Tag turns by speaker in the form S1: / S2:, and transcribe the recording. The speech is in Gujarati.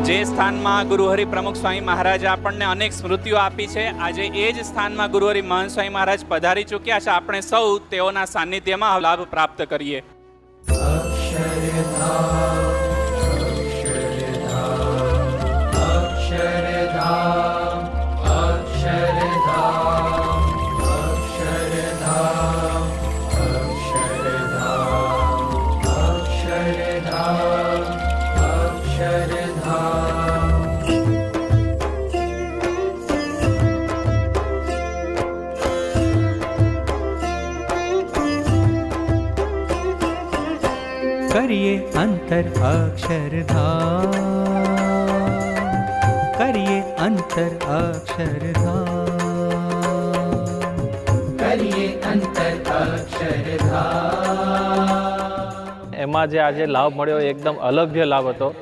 S1: જે સ્થાનમાં ગુરુહરિ પ્રમુખ સ્વામી મહારાજે આપણને અનેક સ્મૃતિઓ આપી છે, આજે એ જ સ્થાનમાં ગુરુહરિ મહંત સ્વામી મહારાજ પધારી ચૂક્યા છે. આપણે સૌ તેઓના સાનિધ્યમાં લાભ પ્રાપ્ત કરીએ.
S2: કરીએ અંતર અક્ષરધામ, કરીએ અંતર અક્ષરધામ, કરીએ અંતર અક્ષરધામ.
S3: એમાં જે આજે લાભ મળ્યો એ એકદમ અલભ્ય લાભ હતો.